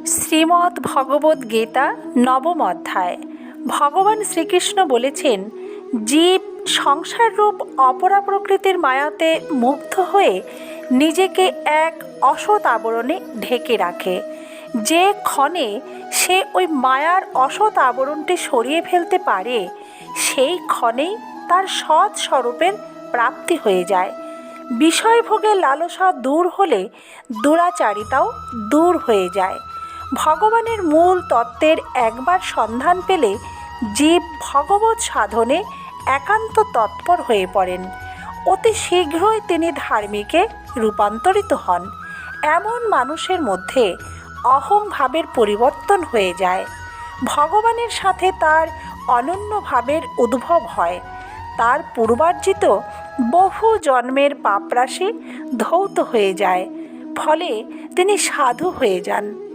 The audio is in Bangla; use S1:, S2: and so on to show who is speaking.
S1: শ্রীমদ্ ভগবদ্ গীতা নবম অধ্যায়। ভগবান শ্রীকৃষ্ণ বলেছেন, জীব সংসাররূপ অপরা প্রকৃতির মায়াতে মুগ্ধ হয়ে নিজেকে এক অসৎ আবরণে ঢেকে রাখে। যে ক্ষণে সে ওই মায়ার অসৎ আবরণটি সরিয়ে ফেলতে পারে, সেই ক্ষণেই তার সৎ স্বরূপের প্রাপ্তি হয়ে যায়। বিষয়ভোগের লালসা দূর হলে দুরাচারিতাও দূর হয়ে যায়। ভগবানের মূল তত্ত্বের একবার সন্ধান পেলে জীব ভগবৎ সাধনে একান্ত তৎপর হয়ে পড়েন। অতি শীঘ্রই তিনি ধার্মিকে রূপান্তরিত হন। এমন মানুষের মধ্যে অহং ভাবের পরিবর্তন হয়ে যায়। ভগবানের সাথে তার অনন্য ভাবের উদ্ভব হয়। তার পূর্বার্জিত বহু জন্মের পাপরাশি ধৌত হয়ে যায়। ফলে তিনি সাধু হয়ে যান।